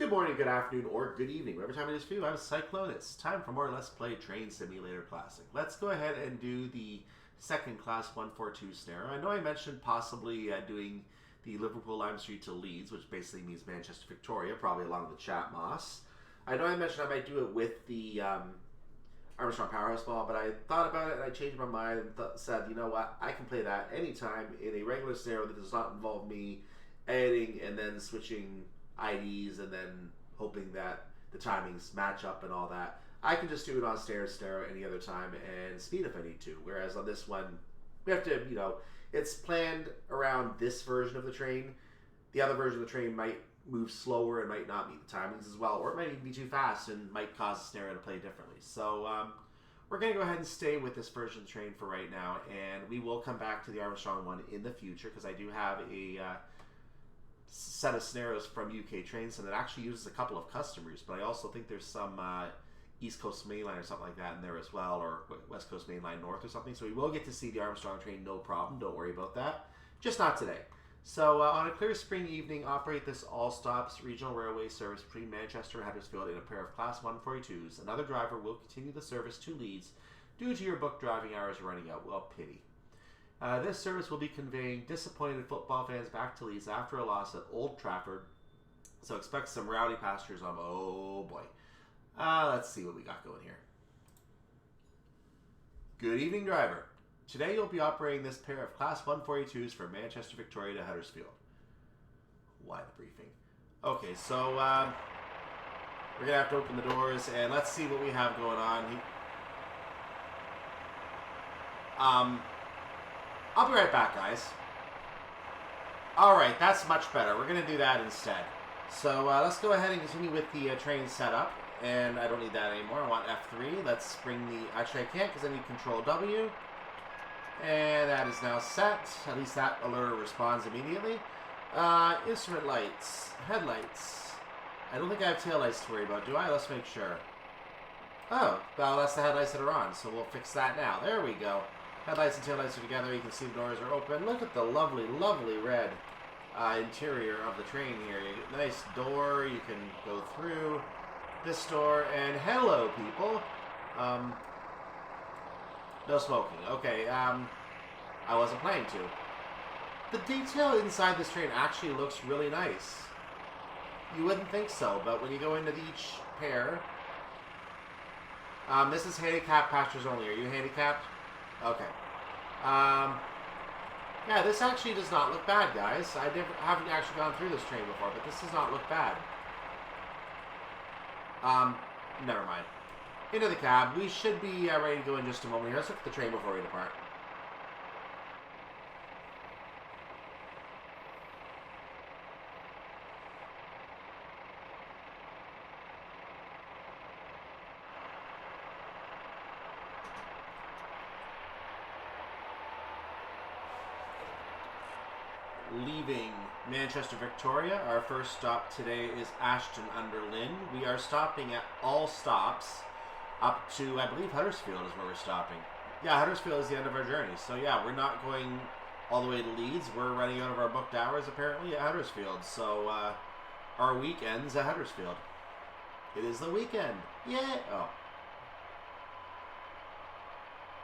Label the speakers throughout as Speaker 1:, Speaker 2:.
Speaker 1: Good morning, good afternoon, or good evening. Whatever time it is for you, I'm Cyclone. It's time for more Let's Play Train Simulator Classic. Let's go ahead and do the second Class 142 snare. I know I mentioned possibly doing the Liverpool Lime Street to Leeds, which basically means Manchester Victoria, probably along the Chat Moss. I know I mentioned I might do it with the Armstrong Powerhouse Ball, but I thought about it and I changed my mind and said, you know what, I can play that anytime in a regular snare that does not involve me editing and then switching IDs and then hoping that the timings match up and all that. I can just do it on stereo any other time and speed if I need to. Whereas on this one, we have to, it's planned around this version of the train. The other version of the train might move slower and might not meet the timings as well, or it might even be too fast and might cause the stereo to play differently. So we're going to go ahead and stay with this version of the train for right now, and we will come back to the Armstrong one in the future because I do have a set of scenarios from UK Trains that actually uses a couple of customers, but I also think there's some East Coast Mainline or something like that in there as well, or West Coast Mainline North or something, so we will get to see the Armstrong train, no problem, don't worry about that. Just not today. So on a clear spring evening, operate this all-stops regional railway service between Manchester and Huddersfield in a pair of Class 142s. Another driver will continue the service to Leeds due to your booked driving hours running out. Well, pity. This service will be conveying disappointed football fans back to Leeds after a loss at Old Trafford. So expect some rowdy passengers on. Oh boy. Let's see what we got going here. Good evening, driver. Today you'll be operating this pair of Class 142s from Manchester Victoria to Huddersfield. Why the briefing? Okay, so we're going to have to open the doors and let's see what we have going on. I'll be right back, guys. Alright, that's much better. We're going to do that instead. So let's go ahead and continue with the train setup. And I don't need that anymore. I want F3. Let's bring the... Actually, I can't because I need Control W. And that is now set. At least that alert responds immediately. Instrument lights. Headlights. I don't think I have taillights to worry about, do I? Let's make sure. Oh, well, that's the headlights that are on. So we'll fix that now. There we go. Headlights and taillights are together. You can see the doors are open. Look at the lovely, lovely red interior of the train here. You get a nice door. You can go through this door. And hello, people. No smoking. Okay, I wasn't planning to. The detail inside this train actually looks really nice. You wouldn't think so, but when you go into each pair... this is handicapped passengers only. Are you handicapped? Okay. Yeah, this actually does not look bad, guys. I haven't actually gone through this train before, but this does not look bad. Never mind. Into the cab. We should be ready to go in just a moment here. Let's look at the train before we depart. Leaving Manchester Victoria, our first stop today is Ashton-under-Lyne. We are stopping at all stops up to, I believe, Huddersfield is where we're stopping. Yeah, Huddersfield is the end of our journey. So yeah, we're not going all the way to Leeds. We're running out of our booked hours apparently at Huddersfield. So our weekend's at Huddersfield. It is the weekend. Yeah. Oh.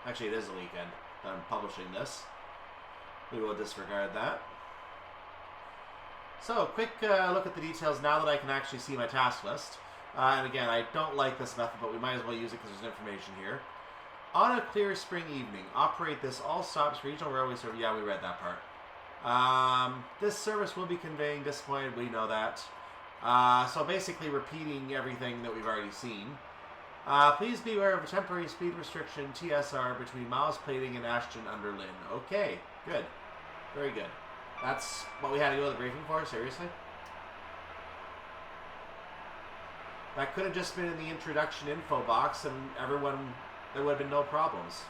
Speaker 1: Actually, it is the weekend that I'm publishing this. We will disregard that. So, quick look at the details now that I can actually see my task list. And again, I don't like this method, but we might as well use it because there's information here. On a clear spring evening, operate this all stops regional railway service. Yeah, we read that part. This service will be conveying disappointed. We know that. So basically repeating everything that we've already seen. Please be aware of a temporary speed restriction, TSR, between Miles Plating and Ashton-under-Lyne. Okay, good. Very good. That's what we had to go to the briefing for? Seriously? That could have just been in the introduction info box and everyone, there would have been no problems.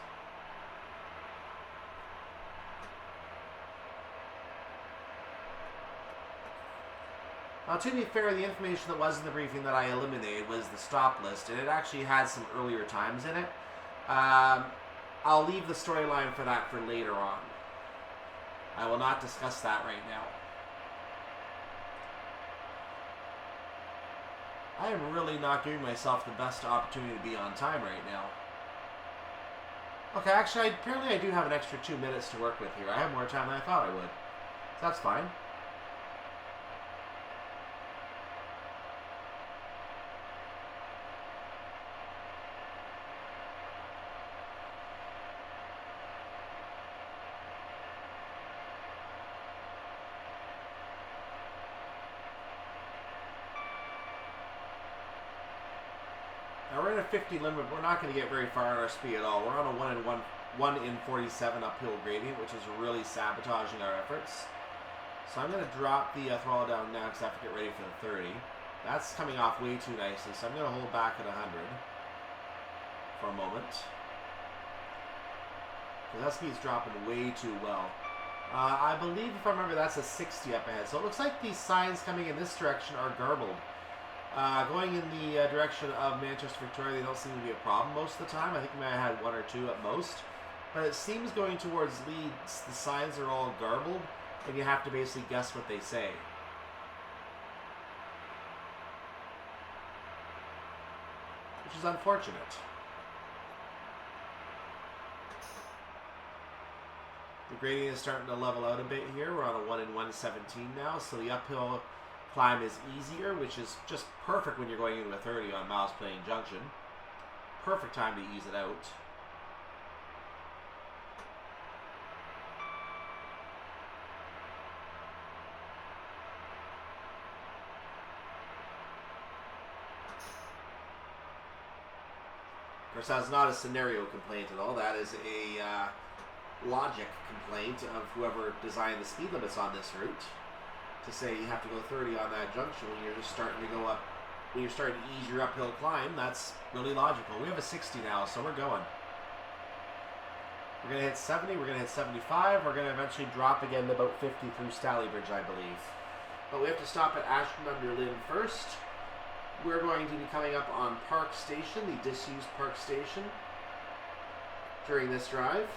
Speaker 1: Now, to be fair, the information that was in the briefing that I eliminated was the stop list, and it actually had some earlier times in it. I'll leave the storyline for that for later on. I will not discuss that right now. I am really not giving myself the best opportunity to be on time right now. Okay, actually, apparently I do have an extra 2 minutes to work with here. I have more time than I thought I would. So that's fine. Now we're in a 50 limit. We're not going to get very far on our speed at all. We're on a 1 in 47 uphill gradient, which is really sabotaging our efforts. So I'm going to drop the throttle down now because I have to get ready for the 30. That's coming off way too nicely, so I'm going to hold back at 100 for a moment. Because that speed's dropping way too well. I believe, if I remember, that's a 60 up ahead. So it looks like these signs coming in this direction are garbled. Going in the direction of Manchester Victoria, they don't seem to be a problem most of the time. I think we might have had 1 or 2 at most. But it seems going towards Leeds, the signs are all garbled, and you have to basically guess what they say. Which is unfortunate. The gradient is starting to level out a bit here. We're on a 1 in 117 now, so the uphill climb is easier, which is just perfect when you're going into a 30 on Mossley Junction. Perfect time to ease it out. Of course, that's not a scenario complaint at all. That is a logic complaint of whoever designed the speed limits on this route. To say you have to go 30 on that junction when you're just starting to go up, when you're starting to ease your uphill climb, that's really logical. We have a 60 now, so we're going. We're going to hit 70, we're going to hit 75, we're going to eventually drop again to about 50 through Stalybridge, I believe. But we have to stop at Ashton-under-Lyne first. We're going to be coming up on Park Station, the disused Park Station, during this drive.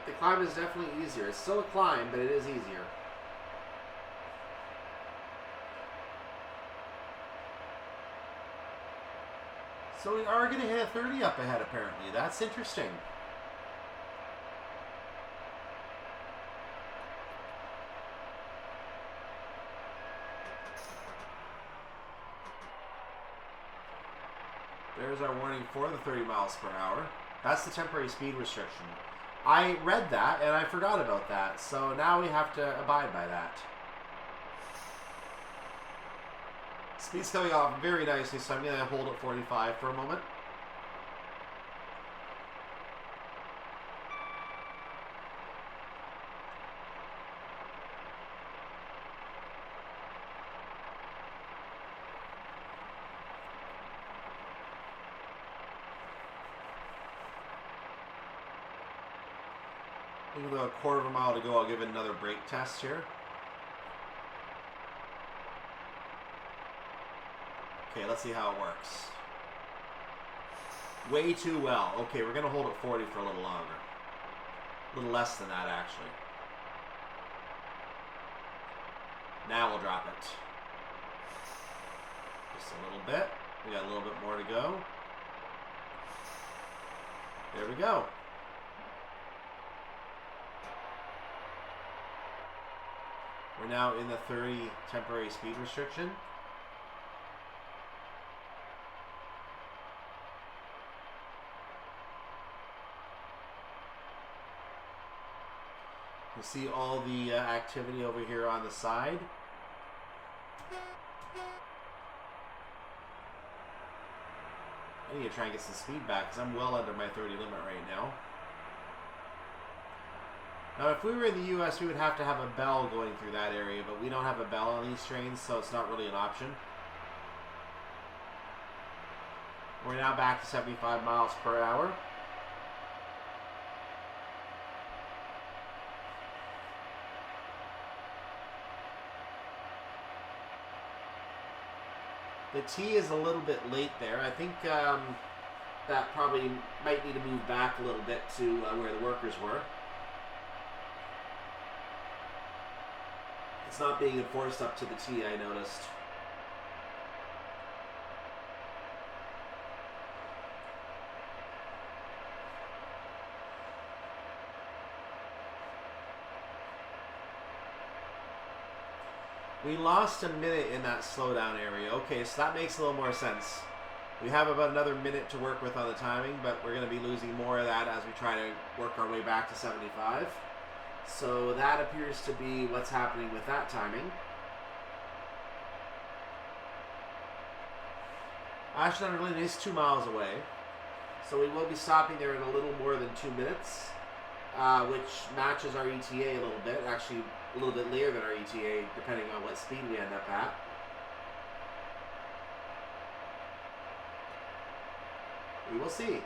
Speaker 1: The climb is definitely easier. It's still a climb, but it is easier. So we are going to hit a 30 up ahead, apparently. That's interesting. There's our warning for the 30 miles per hour. That's the temporary speed restriction. I read that, and I forgot about that, so now we have to abide by that. Speed's coming off very nicely, so I'm going to hold at 45 for a moment. With a quarter of a mile to go, I'll give it another brake test here. Okay, let's see how it works. Way too well. Okay, we're going to hold at 40 for a little longer. A little less than that, actually. Now we'll drop it. Just a little bit. We got a little bit more to go. There we go. We're now in the 30 temporary speed restriction. You see all the activity over here on the side. I need to try and get some speed back because I'm well under my 30 limit right now. Now, if we were in the U.S., we would have to have a bell going through that area, but we don't have a bell on these trains, so it's not really an option. We're now back to 75 miles per hour. The T is a little bit late there. I think that probably might need to move back a little bit to where the workers were. It's not being enforced up to the T, I noticed. We lost a minute in that slowdown area. Okay, so that makes a little more sense. We have about another minute to work with on the timing, but we're going to be losing more of that as we try to work our way back to 75. So that appears to be what's happening with that timing. Ashton-under-Lyne is 2 miles away, so we will be stopping there in a little more than 2 minutes, which matches our ETA a little bit. Actually, a little bit later than our ETA, depending on what speed we end up at. We will see.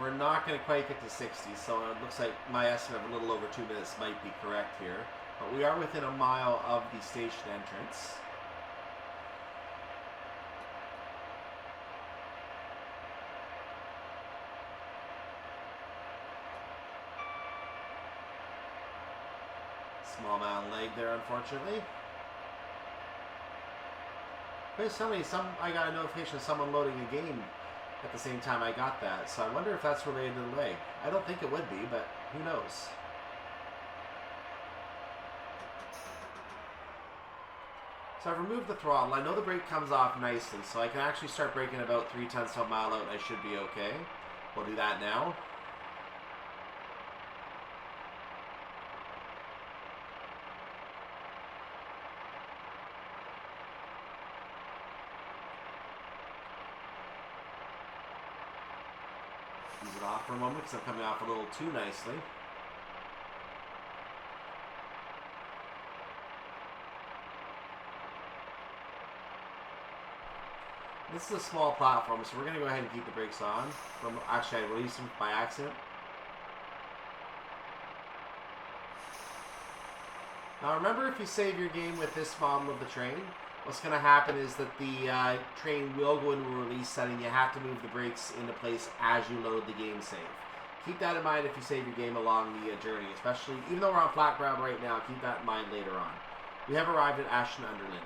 Speaker 1: We're not going to quite get to 60, so it looks like my estimate of a little over 2 minutes might be correct here. But we are within a mile of the station entrance. Small amount of lag there, unfortunately. There's I got a notification of someone loading a game at the same time I got that, so I wonder if that's related to the lag. I don't think it would be, but who knows? So I've removed the throttle. I know the brake comes off nicely, so I can actually start braking about 3/10 of a mile out and I should be okay. We'll do that now. Ease it off for a moment because I'm coming off a little too nicely. This is a small platform, so we're going to go ahead and keep the brakes on. Actually, I released them by accident. Now remember, if you save your game with this model of the train, what's going to happen is that the train will go into a release setting. You have to move the brakes into place as you load the game save. Keep that in mind if you save your game along the journey, especially, even though we're on flat ground right now, keep that in mind later on. We have arrived at Ashton-under-Lyne.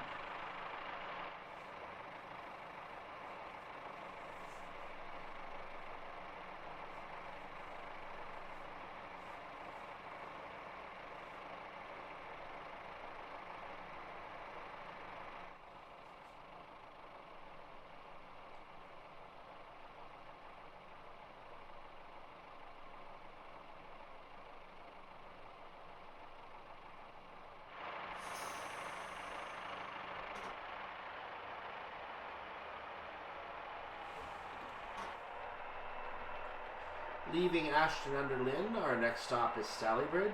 Speaker 1: Leaving Ashton-under-Lyne, our next stop is Stalybridge.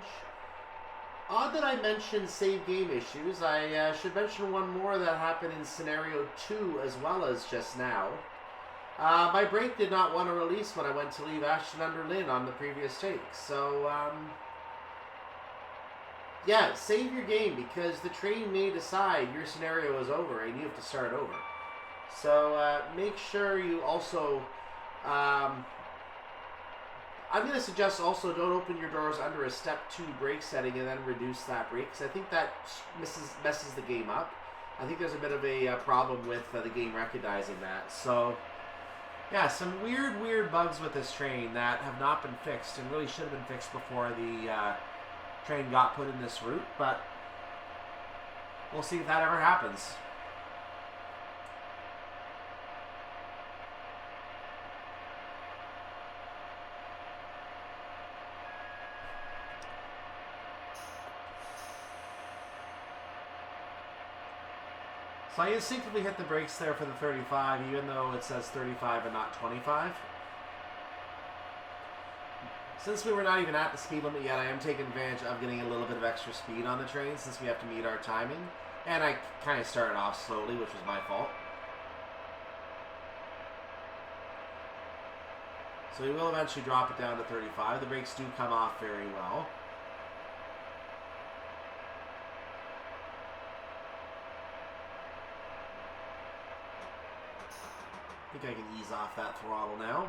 Speaker 1: Odd that I mentioned save game issues. I should mention one more that happened in scenario 2 as well as just now. My brake did not want to release when I went to leave Ashton-under-Lyne on the previous take. So, yeah, save your game because the train may decide your scenario is over and you have to start over. So, make sure you also I'm going to suggest also don't open your doors under a step 2 brake setting and then reduce that brake, because I think that messes the game up. I think there's a bit of a problem with the game recognizing that. So, yeah, some weird bugs with this train that have not been fixed and really should have been fixed before the train got put in this route, but we'll see if that ever happens. So I instinctively hit the brakes there for the 35, even though it says 35 and not 25. Since we were not even at the speed limit yet, I am taking advantage of getting a little bit of extra speed on the train since we have to meet our timing. And I kind of started off slowly, which was my fault. So we will eventually drop it down to 35. The brakes do come off very well. I think I can ease off that throttle now.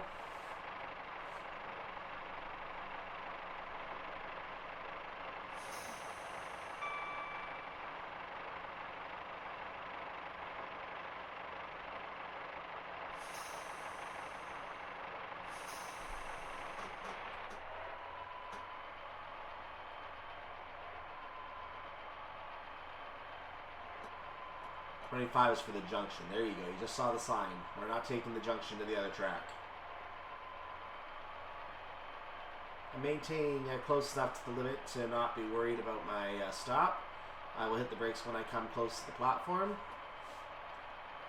Speaker 1: $25 is for the junction. There you go. You just saw the sign. We're not taking the junction to the other track. I'm maintaining close enough to the limit to not be worried about my stop. I will hit the brakes when I come close to the platform.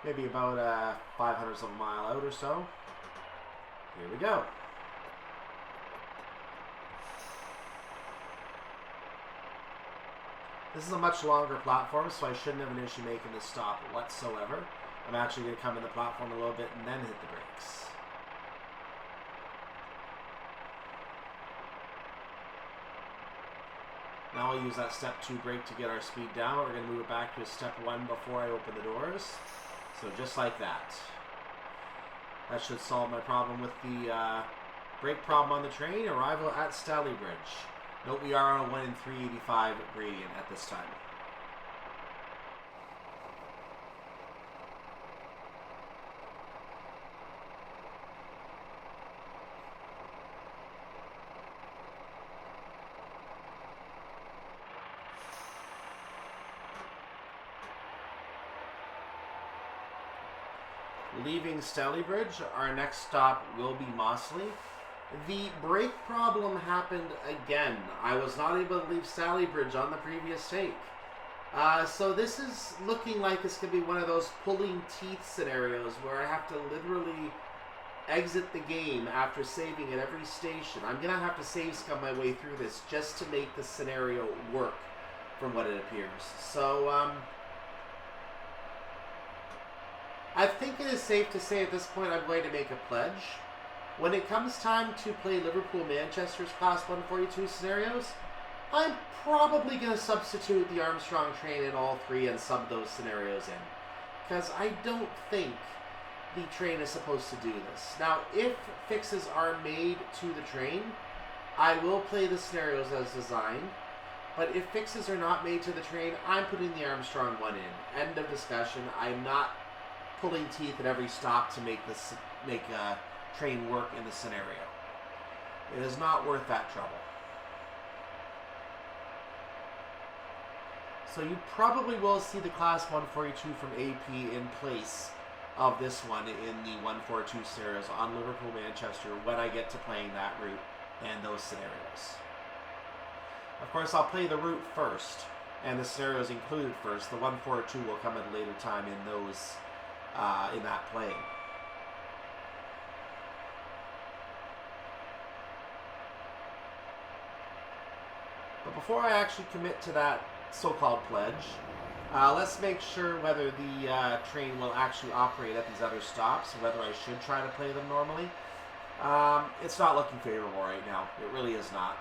Speaker 1: Maybe about 500th of a mile out or so. Here we go. This is a much longer platform, so I shouldn't have an issue making this stop whatsoever. I'm actually going to come in the platform a little bit and then hit the brakes. Now I'll use that step 2 brake to get our speed down. We're going to move it back to a step 1 before I open the doors. So just like that. That should solve my problem with the brake problem on the train. Arrival at Stalybridge. Note we are on a 1 in 385 gradient at this time. Leaving Stalybridge, our next stop will be Mossley. The brake problem happened again. I was not able to leave Stalybridge on the previous take. So this is looking like it's going to be one of those pulling teeth scenarios where I have to literally exit the game after saving at every station. I'm going to have to save scum my way through this just to make the scenario work from what it appears. So, I think it is safe to say at this point I'm going to make a pledge. When it comes time to play Liverpool-Manchester's Class 142 scenarios, I'm probably going to substitute the Armstrong train in all 3 and sub those scenarios in. Because I don't think the train is supposed to do this. Now, if fixes are made to the train, I will play the scenarios as designed. But if fixes are not made to the train, I'm putting the Armstrong one in. End of discussion. I'm not pulling teeth at every stop to make a train work in the scenario. It is not worth that trouble. So you probably will see the Class 142 from AP in place of this one in the 142 scenarios on Liverpool-Manchester when I get to playing that route and those scenarios. Of course, I'll play the route first, and the scenarios included first. The 142 will come at a later time in those, in that playing. But before I actually commit to that so-called pledge, let's make sure whether the train will actually operate at these other stops, whether I should try to play them normally. It's not looking favorable right now. It really is not.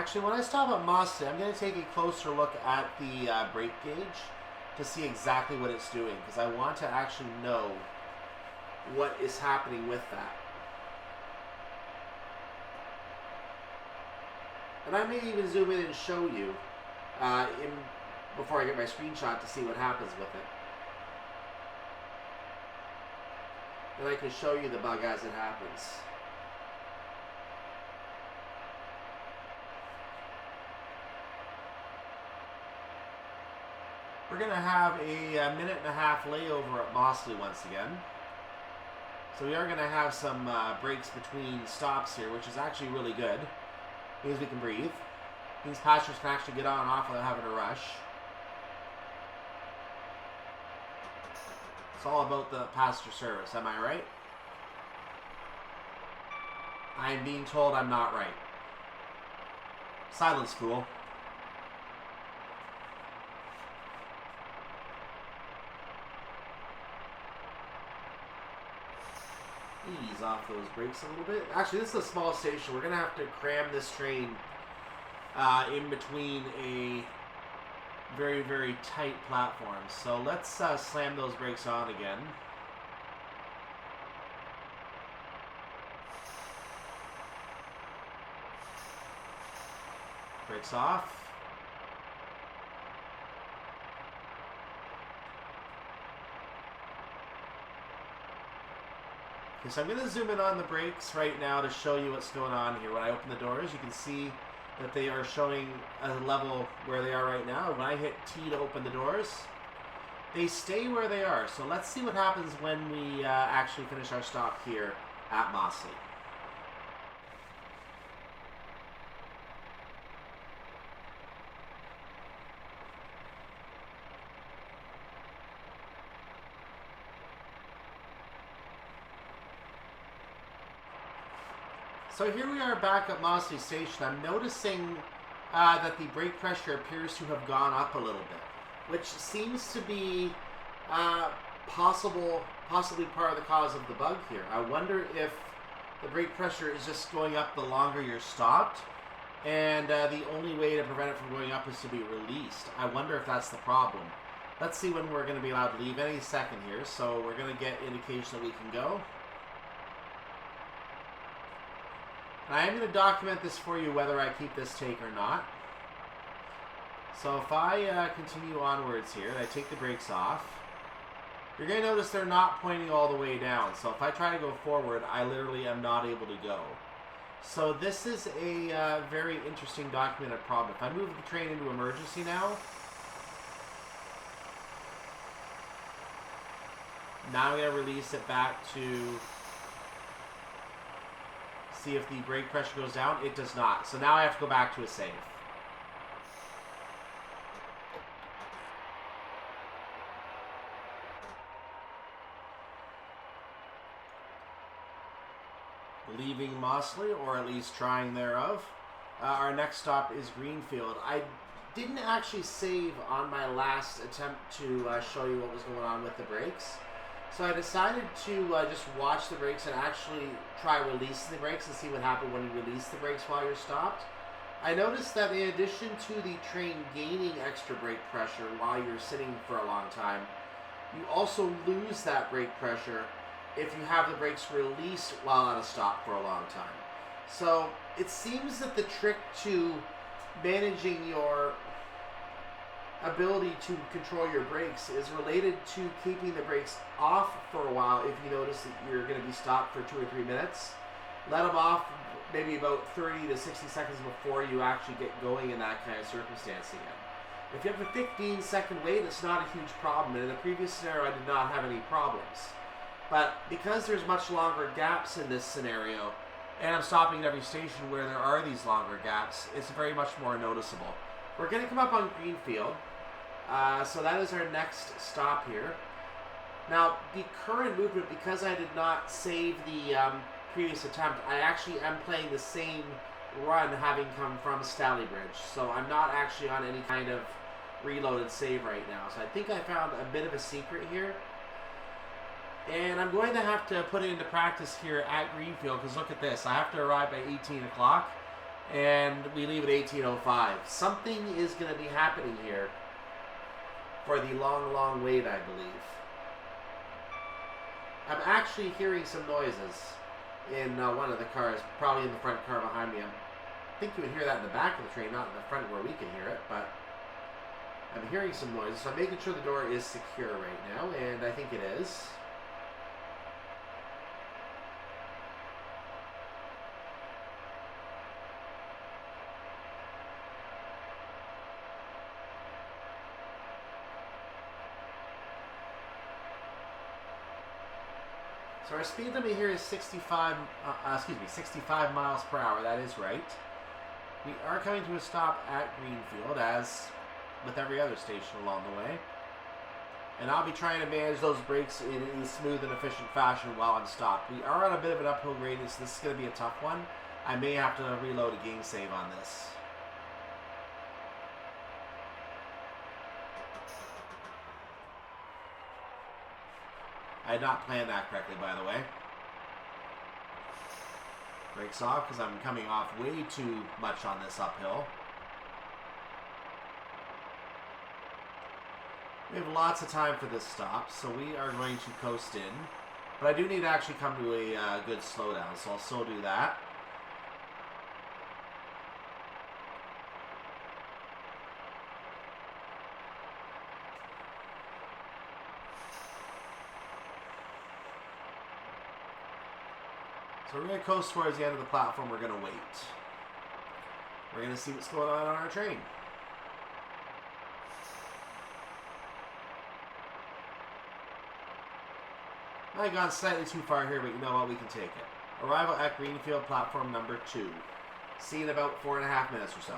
Speaker 1: Actually, when I stop at Mossley, I'm going to take a closer look at the brake gauge to see exactly what it's doing, because I want to actually know what is happening with that. And I may even zoom in and show you before I get my screenshot to see what happens with it. And I can show you the bug as it happens. We're going to have a minute and a half layover at Mossley once again. So we are going to have some breaks between stops here, which is actually really good. Means we can breathe. Means passengers can actually get on and off without having to rush. It's all about the passenger service, am I right? I'm being told I'm not right. Silence, fool. Ease off those brakes a little bit. Actually, this is a small station. We're going to have to cram this train in between a very, very tight platform. So let's slam those brakes on again. Brakes off. Okay, so I'm going to zoom in on the brakes right now to show you what's going on here. When I open the doors, you can see that they are showing a level where they are right now. When I hit T to open the doors, they stay where they are. So let's see what happens when we actually finish our stop here at Mossley. So here we are back at Mossley Station. I'm noticing that the brake pressure appears to have gone up a little bit, which seems to be possibly part of the cause of the bug here. I wonder if the brake pressure is just going up the longer you're stopped, and the only way to prevent it from going up is to be released. I wonder if that's the problem. Let's see when we're going to be allowed to leave any second here. So we're going to get indication that we can go. I am going to document this for you whether I keep this take or not. So if I continue onwards here, and I take the brakes off, you're going to notice they're not pointing all the way down. So if I try to go forward, I literally am not able to go. So this is a very interesting documented problem. If I move the train into emergency now, I'm going to release it back to see if the brake pressure goes down. It does not. So now I have to go back to a safe. Leaving Mossley, or at least trying thereof. Our next stop is Greenfield. I didn't actually save on my last attempt to show you what was going on with the brakes. So I decided to just watch the brakes and actually try releasing the brakes and see what happened when you release the brakes while you're stopped. I noticed that in addition to the train gaining extra brake pressure while you're sitting for a long time, you also lose that brake pressure if you have the brakes released while at a stop for a long time. So it seems that the trick to managing your ability to control your brakes is related to keeping the brakes off for a while. If you notice that you're going to be stopped for 2 or 3 minutes, let them off maybe about 30 to 60 seconds before you actually get going in that kind of circumstance again. If you have a 15-second wait, it's not a huge problem. And in the previous scenario, I did not have any problems. But because there's much longer gaps in this scenario, and I'm stopping at every station where there are these longer gaps, it's very much more noticeable. We're going to come up on Greenfield. So that is our next stop here. Now, the current movement, because I did not save the previous attempt, I actually am playing the same run having come from Stalybridge. So I'm not actually on any kind of reloaded save right now. So I think I found a bit of a secret here. And I'm going to have to put it into practice here at Greenfield, because look at this. I have to arrive by 18 o'clock. And we leave at 18:05. Something is going to be happening here for the long, long wait, I believe. I'm actually hearing some noises in one of the cars, probably in the front car behind me. I think you would hear that in the back of the train, not in the front where we can hear it, but I'm hearing some noises. So I'm making sure the door is secure right now, and I think it is. So our speed limit here is 65 miles per hour. That is right. We are coming to a stop at Greenfield, as with every other station along the way. And I'll be trying to manage those brakes in a smooth and efficient fashion while I'm stopped. We are on a bit of an uphill gradient, so this is going to be a tough one. I may have to reload a game save on this. I had not planned that correctly, by the way. Brakes off because I'm coming off way too much on this uphill. We have lots of time for this stop, so we are going to coast in. But I do need to actually come to a good slowdown, so I'll still do that. So we're going to coast towards the end of the platform. We're going to wait. We're going to see what's going on our train. I have gone slightly too far here, but you know what? We can take it. Arrival at Greenfield, platform number 2. See you in about 4.5 minutes or so.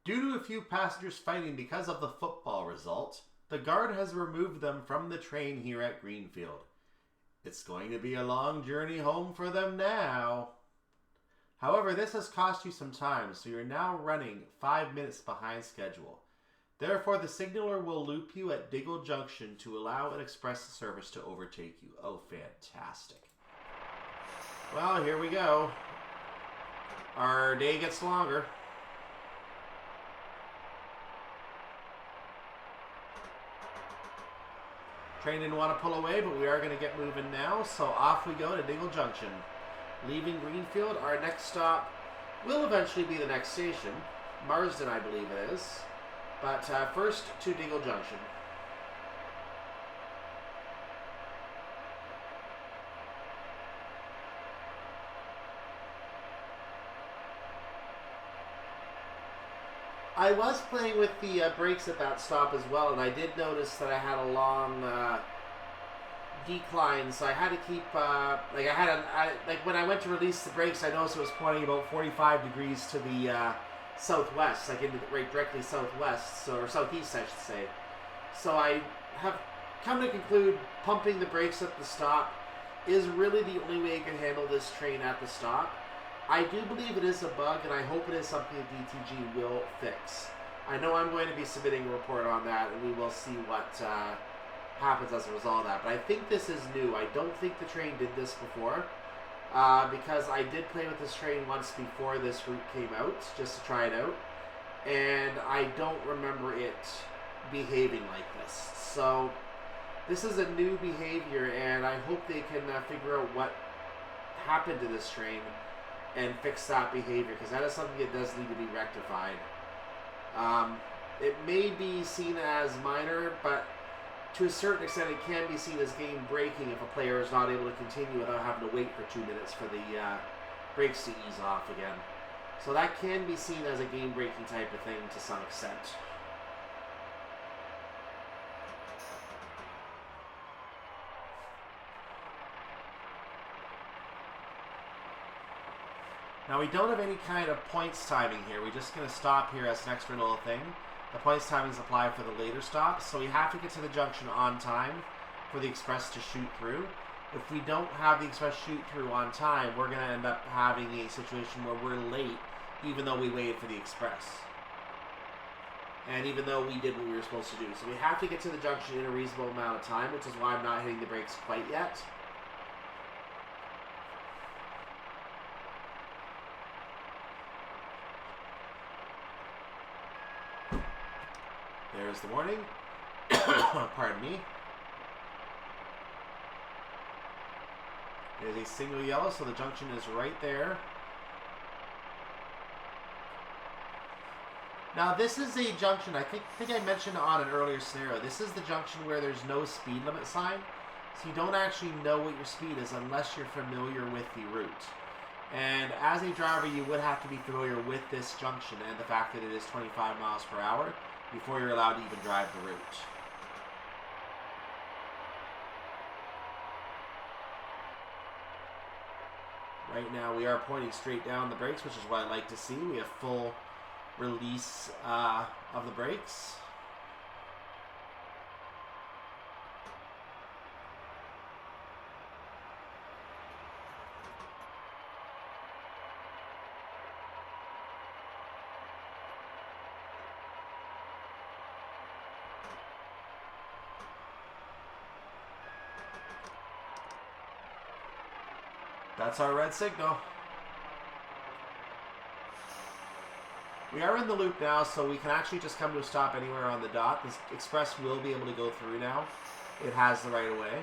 Speaker 1: Due to a few passengers fighting because of the football result, the guard has removed them from the train here at Greenfield. It's going to be a long journey home for them now. However, this has cost you some time, so you're now running 5 minutes behind schedule. Therefore, the signaler will loop you at Diggle Junction to allow an express service to overtake you. Oh, fantastic. Well, here we go. Our day gets longer. Train didn't want to pull away, but we are going to get moving now. So off we go to Diggle Junction. Leaving Greenfield, our next stop will eventually be the next station. Marsden, I believe it is. But first to Diggle Junction. I was playing with the brakes at that stop as well, and I did notice that I had a long decline, so I had to keep like when I went to release the brakes, I noticed it was pointing about 45 degrees to the southwest, like right directly southwest, so, or southeast, I should say. So I have come to conclude pumping the brakes at the stop is really the only way you can handle this train at the stop. I do believe it is a bug, and I hope it is something that DTG will fix. I know I'm going to be submitting a report on that, and we will see what happens as a result of that. But I think this is new. I don't think the train did this before, because I did play with this train once before this route came out, just to try it out, and I don't remember it behaving like this. So this is a new behavior, and I hope they can figure out what happened to this train and fix that behavior, because that is something that does need to be rectified. It may be seen as minor, but to a certain extent it can be seen as game breaking if a player is not able to continue without having to wait for 2 minutes for the brakes to ease off again. So that can be seen as a game breaking type of thing to some extent. Now we don't have any kind of points timing here. We're just going to stop here as an extra little thing. The points timings apply for the later stops, so we have to get to the junction on time for the express to shoot through. If we don't have the express shoot through on time, we're going to end up having a situation where we're late, even though we waited for the express. And even though we did what we were supposed to do. So we have to get to the junction in a reasonable amount of time, which is why I'm not hitting the brakes quite yet. There's the warning. Pardon me. There's a single yellow, so the junction is right there. Now this is a junction, I think I mentioned on an earlier scenario, this is the junction where there's no speed limit sign. So you don't actually know what your speed is unless you're familiar with the route. And as a driver, you would have to be familiar with this junction and the fact that it is 25 miles per hour before you're allowed to even drive the route. Right now we are pointing straight down the brakes, which is what I like to see. We have full release of the brakes. That's our red signal. We are in the loop now, so we can actually just come to a stop anywhere on the dot. This express will be able to go through now. It has the right of way.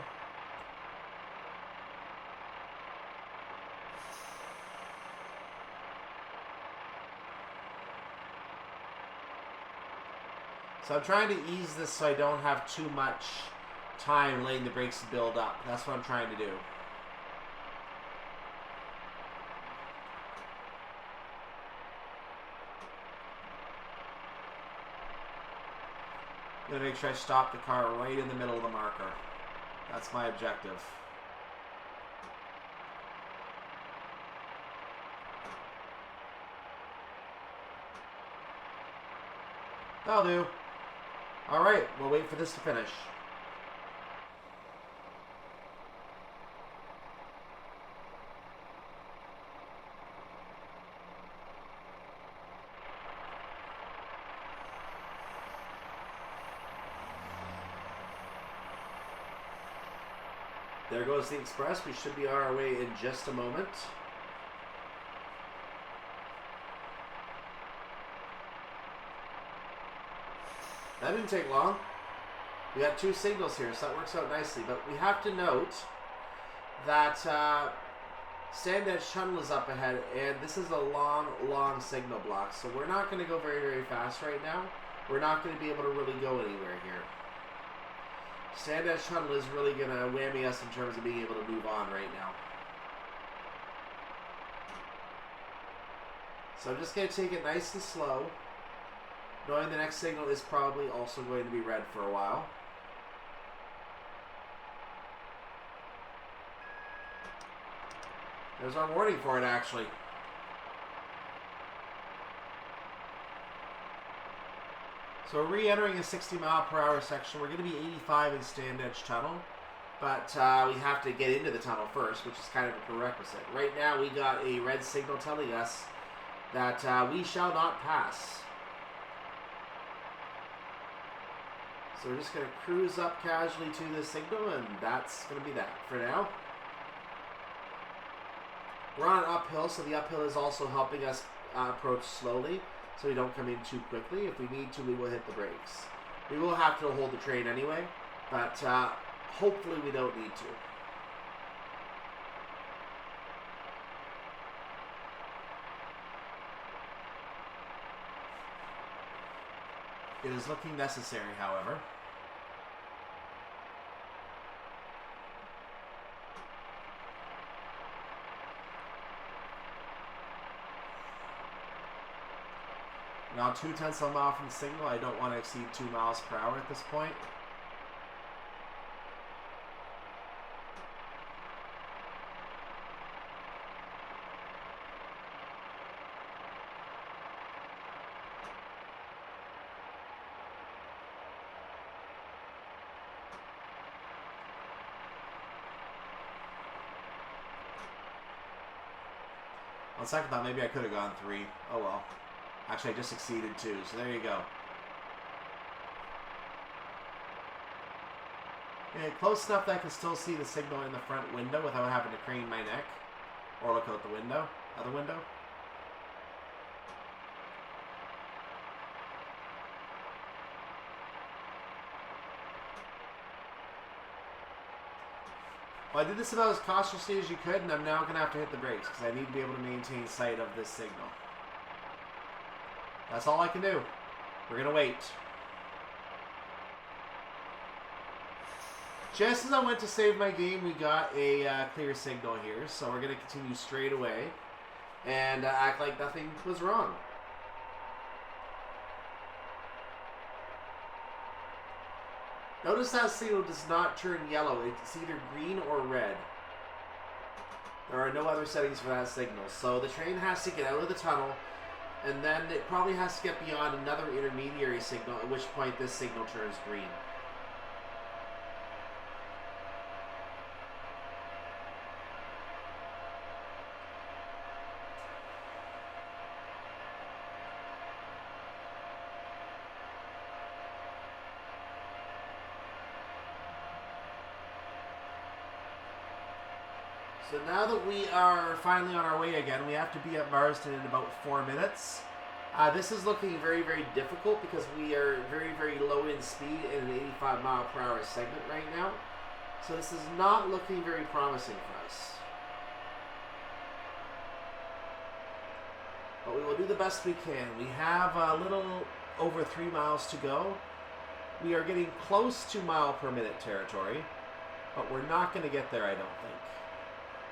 Speaker 1: So I'm trying to ease this so I don't have too much time letting the brakes build up. That's what I'm trying to do. I'm going to make sure I stop the car right in the middle of the marker. That's my objective. That'll do. Alright, we'll wait for this to finish. There goes the express. We should be on our way in just a moment. That didn't take long. We got two signals here, so that works out nicely. But we have to note that Sandedge Tunnel is up ahead, and this is a long, long signal block. So we're not going to go very, very fast right now. We're not going to be able to really go anywhere here. Sandedge Tunnel is really going to whammy us in terms of being able to move on right now. So I'm just going to take it nice and slow, knowing the next signal is probably also going to be red for a while. There's our warning for it, actually. So we're re-entering a 60-mile-per-hour section. We're going to be 85 in Sandedge Tunnel, but we have to get into the tunnel first, which is kind of a prerequisite. Right now, we got a red signal telling us that we shall not pass. So we're just going to cruise up casually to the signal, and that's going to be that for now. We're on an uphill, so the uphill is also helping us approach slowly, so we don't come in too quickly. If we need to, we will hit the brakes. We will have to hold the train anyway, but hopefully we don't need to. It is looking necessary, however. Now 0.2 of a mile from the signal. I don't want to exceed 2 miles per hour at this point. On second thought, maybe I could have gone 3. Oh well. Actually, I just succeeded 2, so there you go. Yeah, close enough that I can still see the signal in the front window without having to crane my neck. Or look out the window. Other window. Well, I did this about as cautiously as you could, and I'm now going to have to hit the brakes because I need to be able to maintain sight of this signal. That's all I can do. We're going to wait. Just as I went to save my game, we got a clear signal here, so we're going to continue straight away and act like nothing was wrong. Notice that signal does not turn yellow. It's either green or red. There are no other settings for that signal. So the train has to get out of the tunnel, and then it probably has to get beyond another intermediary signal, at which point this signal turns green. So now that we are finally on our way again, we have to be at Marsden in about 4 minutes. This is looking very, very difficult because we are very, very low in speed in an 85 mile per hour segment right now. So this is not looking very promising for us. But we will do the best we can. We have a little over 3 miles to go. We are getting close to mile per minute territory, but we're not going to get there, I don't think.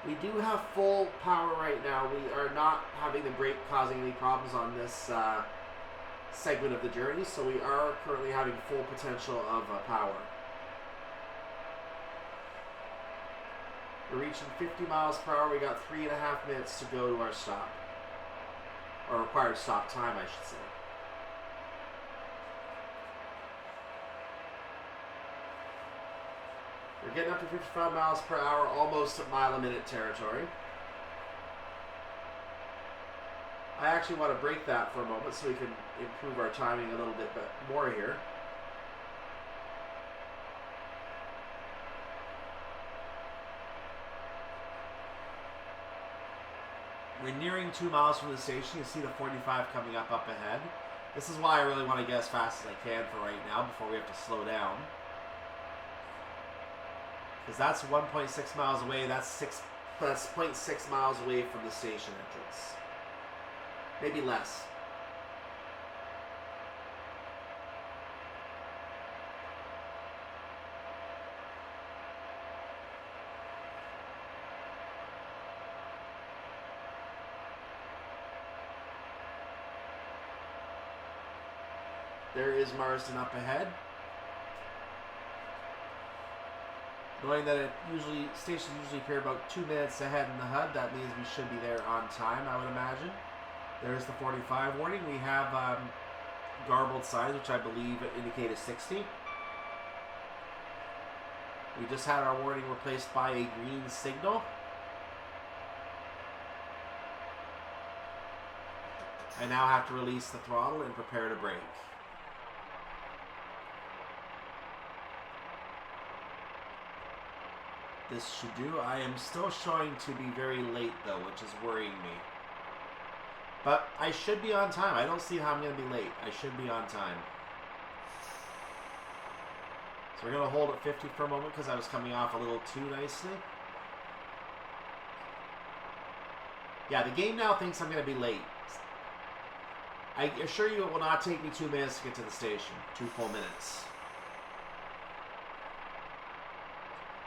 Speaker 1: We do have full power right now. We are not having the brake causing any problems on this segment of the journey, so we are currently having full potential of power. We're reaching 50 miles per hour. We got 3.5 minutes to go to our stop. Or required stop time, I should say. We're getting up to 55 miles per hour, almost at mile a minute territory. I actually want to break that for a moment so we can improve our timing a little bit more here. We're nearing 2 miles from the station. You see the 45 coming up ahead. This is why I really want to get as fast as I can for right now before we have to slow down. Because that's 1.6 miles away. That's 0.6 miles away from the station entrance. Maybe less. There is Marsden up ahead. Knowing that stations usually appear about 2 minutes ahead in the HUD, that means we should be there on time, I would imagine. There's the 45 warning. We have garbled signs, which I believe indicate a 60. We just had our warning replaced by a green signal. I now have to release the throttle and prepare to brake. This should do. I am still showing to be very late though, which is worrying me. But I should be on time. I don't see how I'm going to be late. I should be on time. So we're going to hold at 50 for a moment because I was coming off a little too nicely. Yeah, the game now thinks I'm going to be late. I assure you it will not take me 2 minutes to get to the station. 2 full minutes.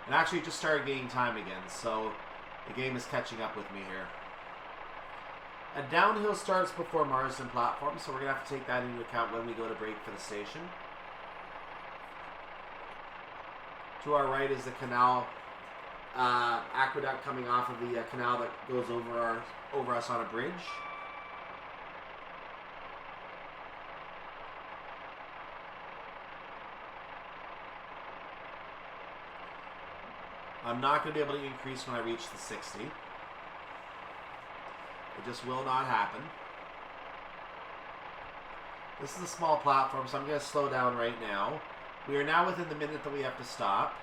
Speaker 1: And actually, it just started gaining time again, so the game is catching up with me here. A downhill starts before Marsden platform, so we're going to have to take that into account when we go to brake for the station. To our right is the canal aqueduct coming off of the canal that goes over us on a bridge. I'm not going to be able to increase when I reach the 60. It just will not happen. This is a small platform, so I'm going to slow down right now. We are now within the minute that we have to stop.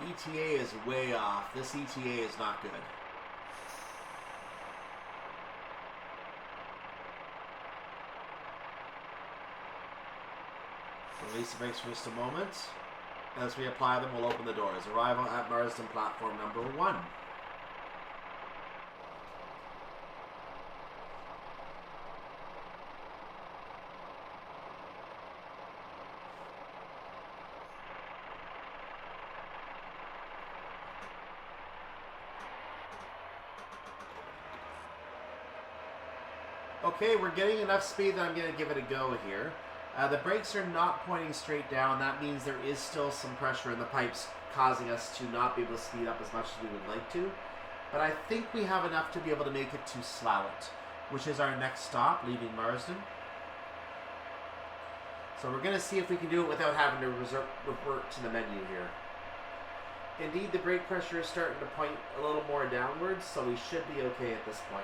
Speaker 1: ETA is way off. This ETA is not good. Release the brakes for just a moment. As we apply them, we'll open the doors. Arrival at Marsden platform number 1. Okay, we're getting enough speed that I'm going to give it a go here. The brakes are not pointing straight down. That means there is still some pressure in the pipes causing us to not be able to speed up as much as we would like to. But I think we have enough to be able to make it to Slaithwaite, which is our next stop, leaving Marsden. So we're going to see if we can do it without having to revert to the menu here. Indeed, the brake pressure is starting to point a little more downwards, so we should be okay at this point.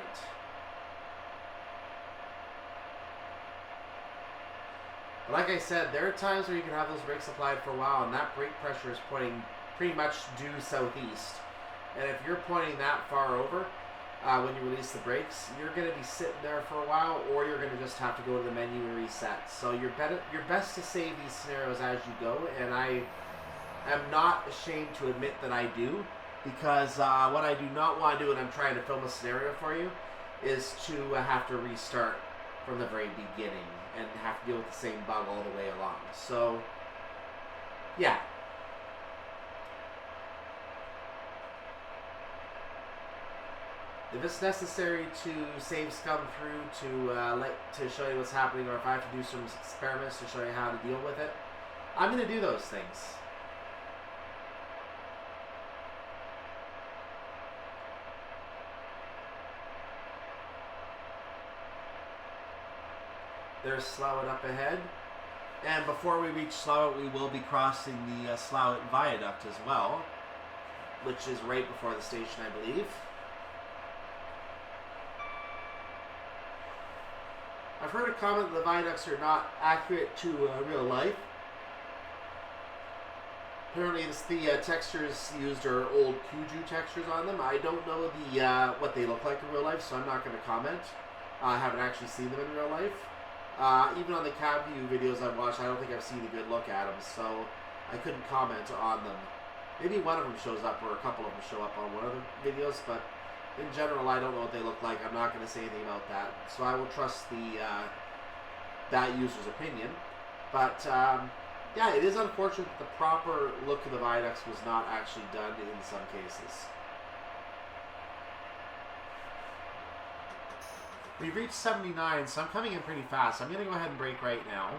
Speaker 1: But like I said, there are times where you can have those brakes applied for a while, and that brake pressure is pointing pretty much due southeast. And if you're pointing that far over when you release the brakes, you're going to be sitting there for a while, or you're going to just have to go to the menu and reset. So you're best to save these scenarios as you go, and I am not ashamed to admit that I do, because what I do not want to do when I'm trying to film a scenario for you is to have to restart from the very beginning and have to deal with the same bug all the way along. So, yeah. If it's necessary to save scum through to show you what's happening, or if I have to do some experiments to show you how to deal with it, I'm going to do those things. There's Slaithwaite up ahead. And before we reach Slaithwaite, we will be crossing the Slaithwaite Viaduct as well, which is right before the station, I believe. I've heard a comment that the viaducts are not accurate to real life. Apparently the textures used are old Kuju textures on them. I don't know what they look like in real life, so I'm not going to comment. I haven't actually seen them in real life. Even on the cab view videos I've watched, I don't think I've seen a good look at them, so I couldn't comment on them. Maybe one of them shows up, or a couple of them show up on one of the videos, but in general, I don't know what they look like. I'm not going to say anything about that, so I will trust that user's opinion. But yeah, it is unfortunate that the proper look of the viaducts was not actually done in some cases. We've reached 79, so I'm coming in pretty fast. I'm going to go ahead and brake right now.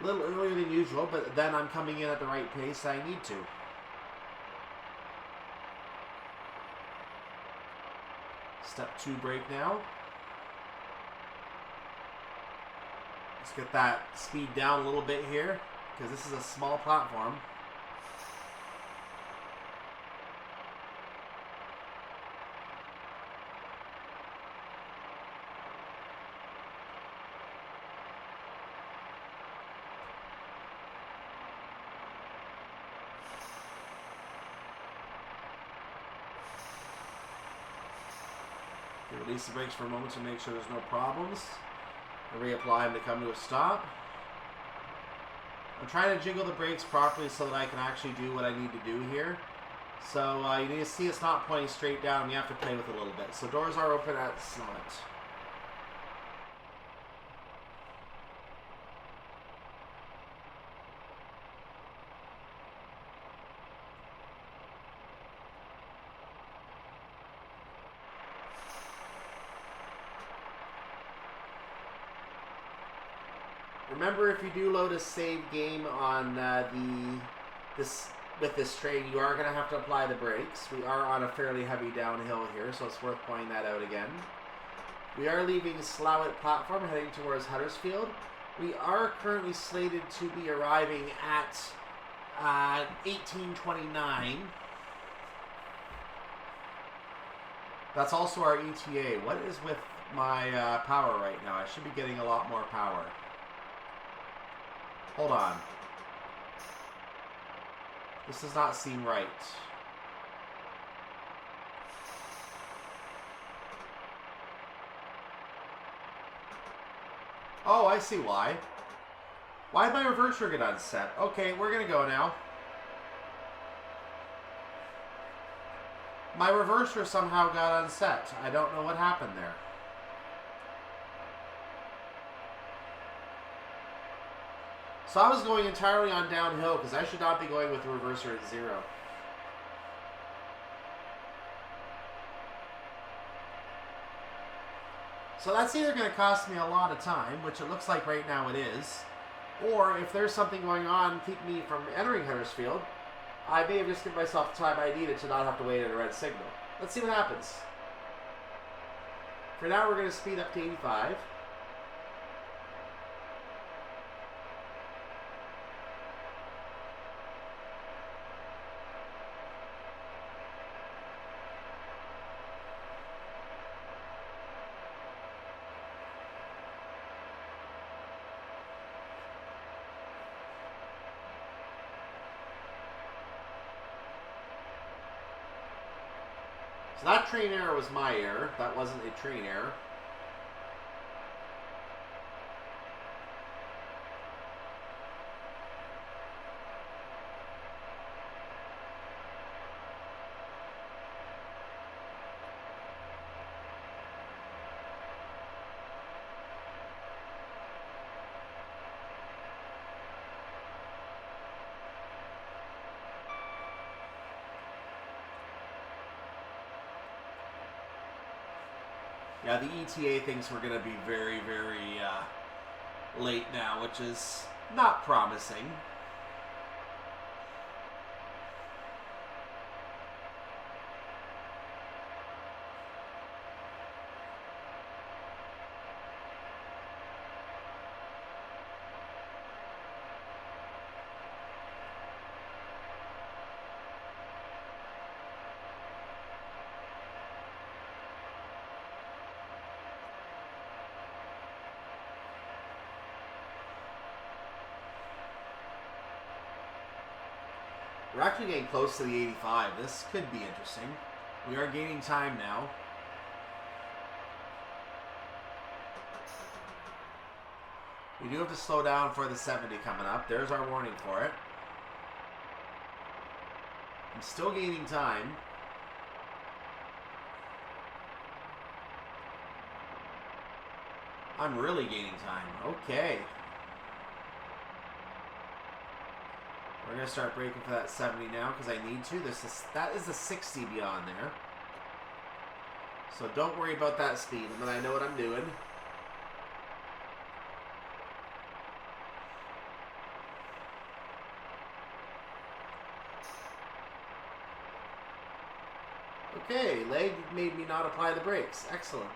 Speaker 1: A little earlier than usual, but then I'm coming in at the right pace I need to. Step 2 brake now. Let's get that speed down a little bit here, because this is a small platform. Release the brakes for a moment to make sure there's no problems. And reapply them to come to a stop. I'm trying to jiggle the brakes properly so that I can actually do what I need to do here. So you need to see it's not pointing straight down. You have to play with it a little bit. So doors are open at Slaithwaite. Remember, if you do load a save game on with this train, you are going to have to apply the brakes. We are on a fairly heavy downhill here, so it's worth pointing that out again. We are leaving Slaithwaite platform, heading towards Huddersfield. We are currently slated to be arriving at 1829. That's also our ETA. What is with my power right now? I should be getting a lot more power. Hold on. This does not seem right. Oh, I see why. Why did my reverser get unset? Okay, we're going to go now. My reverser somehow got unset. I don't know what happened there. So I was going entirely on downhill because I should not be going with the reverser at 0. So that's either going to cost me a lot of time, which it looks like right now it is, or if there's something going on keeping me from entering Huddersfield, I may have just given myself the time I needed to not have to wait at a red signal. Let's see what happens. For now, we're going to speed up to 85. So that train error was my error. That wasn't a train error. Yeah, the ETA thinks we're going to be very, very late now, which is not promising. We're actually getting close to the 85. This could be interesting. We are gaining time now. We do have to slow down for the 70 coming up. There's our warning for it. I'm still gaining time. I'm really gaining time. Okay. We're going to start braking for that 70 now because I need to. That is a 60 beyond there. So don't worry about that speed. But I know what I'm doing. Okay, leg made me not apply the brakes. Excellent.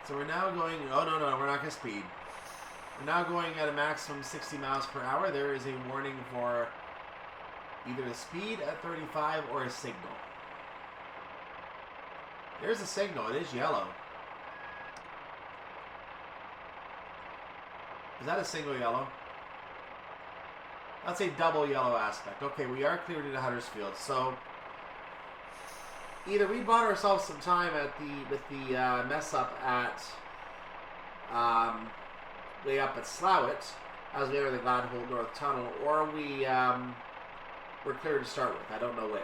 Speaker 1: So we're now going, oh no, we're not going to speed. We're now going at a maximum 60 miles per hour. There is a warning for either a speed at 35 or a signal. There's a signal, it is yellow. Is that a single yellow? That's a double yellow aspect. Okay, we are cleared into Huddersfield, so either we bought ourselves some time with the mess up at way up at Slaithwaite as we enter the Gladholt North Tunnel, or we're clear to start with. I don't know which.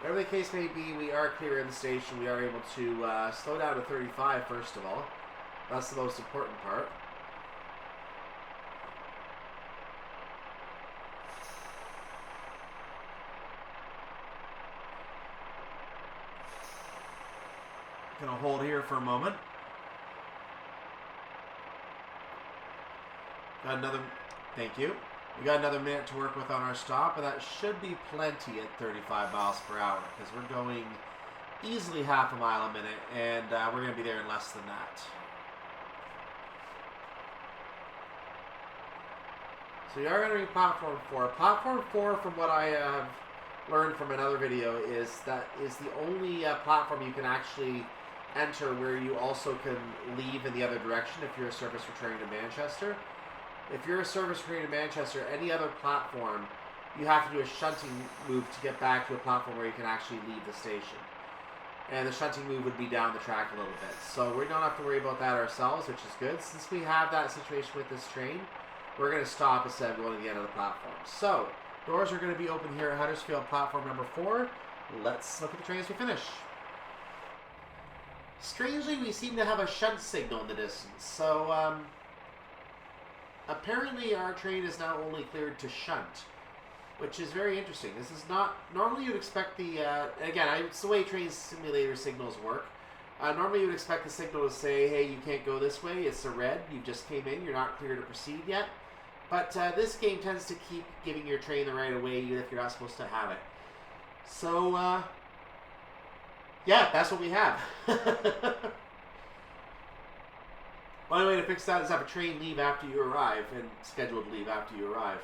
Speaker 1: Whatever the case may be, we are clear in the station. We are able to slow down to 35 first of all. That's the most important part. Gonna hold here for a moment. Got another, thank you. We got another minute to work with on our stop, and that should be plenty at 35 miles per hour because we're going easily half a mile a minute, and we're going to be there in less than that. So we are entering platform 4. Platform 4, from what I have learned from another video, is the only platform you can actually enter where you also can leave in the other direction if you're a service returning to Manchester. If you're a service returning to Manchester, any other platform, you have to do a shunting move to get back to a platform where you can actually leave the station. And the shunting move would be down the track a little bit. So we don't have to worry about that ourselves, which is good. Since we have that situation with this train, we're going to stop instead of going to the end of the platform. So, doors are going to be open here at Huddersfield platform number 4. Let's look at the train as we finish. Strangely, we seem to have a shunt signal in the distance. So, apparently our train is now only cleared to shunt, which is very interesting. This is not... Normally you'd expect the... again, it's the way train simulator signals work. Normally you would expect the signal to say, hey, you can't go this way. It's a red. You just came in. You're not clear to proceed yet. But this game tends to keep giving your train the right of way even if you're not supposed to have it. So, yeah, that's what we have. One way to fix that is have a train leave after you arrive and scheduled leave after you arrive.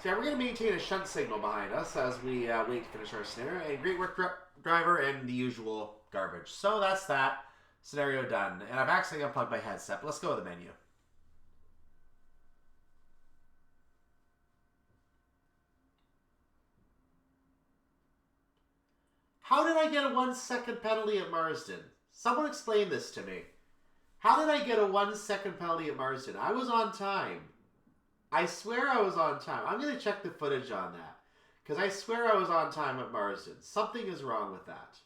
Speaker 1: So yeah, we're going to maintain a shunt signal behind us as we wait to finish our scenario. And great work, driver, and the usual garbage. So that's that scenario done. And I've accidentally unplugged my headset. But let's go to the menu. How did I get a 1-second penalty at Marsden? Someone explain this to me. How did I get a 1-second penalty at Marsden? I was on time. I swear I was on time. I'm going to check the footage on that. Because I swear I was on time at Marsden. Something is wrong with that.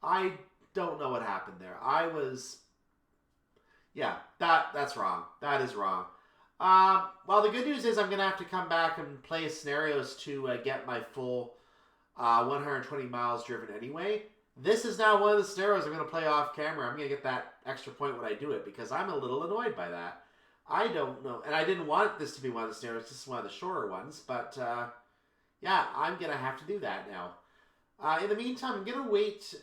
Speaker 1: I don't know what happened there. I was... Yeah, that's wrong. That is wrong. Well, the good news is I'm going to have to come back and play scenarios to get my full 120 miles driven anyway. This is now one of the scenarios I'm going to play off camera. I'm going to get that extra point when I do it because I'm a little annoyed by that. I don't know. And I didn't want this to be one of the scenarios. This is one of the shorter ones. But, yeah, I'm going to have to do that now. In the meantime, I'm going to wait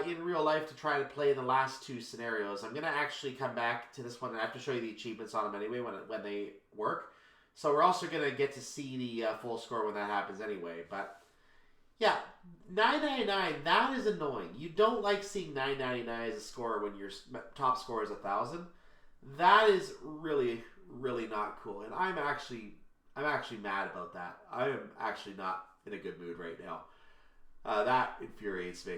Speaker 1: in real life to try to play the last 2 scenarios. I'm going to actually come back to this one. And I have to show you the achievements on them anyway when they work. So we're also going to get to see the full score when that happens anyway. But, yeah, 999, that is annoying. You don't like seeing 999 as a score when your top score is 1,000. That is really, really not cool. And I'm actually mad about that. I am actually not in a good mood right now. That infuriates me.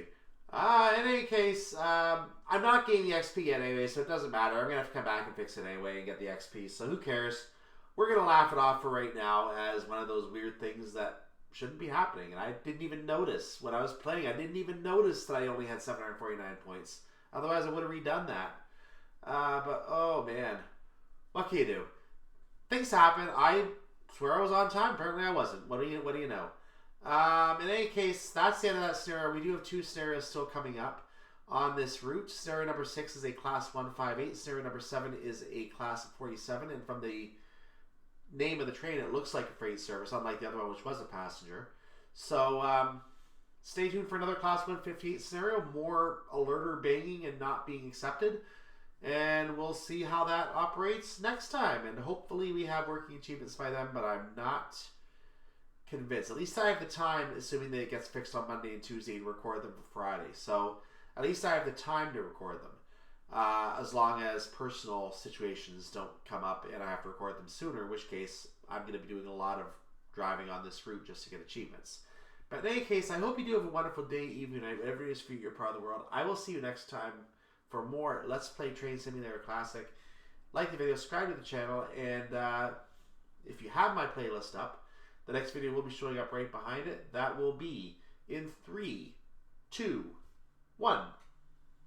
Speaker 1: In any case, I'm not getting the XP yet anyway, so it doesn't matter. I'm going to have to come back and fix it anyway and get the XP. So who cares? We're going to laugh it off for right now as one of those weird things that shouldn't be happening. And I didn't even notice when I was playing. I didn't even notice that I only had 749 points. Otherwise, I would have redone that. But, oh, man. What can you do? Things happen. I swear I was on time. Apparently I wasn't. What do you know? In any case, that's the end of that scenario. We do have 2 scenarios still coming up on this route. Scenario number 6 is a class 158. Scenario number 7 is a class 47. And from the name of the train, it looks like a freight service, unlike the other one, which was a passenger. So, stay tuned for another class 158 scenario. More alerter banging and not being accepted. And we'll see how that operates next time. And hopefully we have working achievements by then, but I'm not convinced. At least I have the time, assuming that it gets fixed on Monday and Tuesday, to record them for Friday. So at least I have the time to record them. As long as personal situations don't come up and I have to record them sooner, in which case I'm going to be doing a lot of driving on this route just to get achievements. But in any case, I hope you do have a wonderful day, evening, night, whatever it is for you, your part of the world. I will see you next time for more Let's Play Train Simulator Classic. Like the video, subscribe to the channel, and if you have my playlist up, the next video will be showing up right behind it. That will be in 3, 2, 1.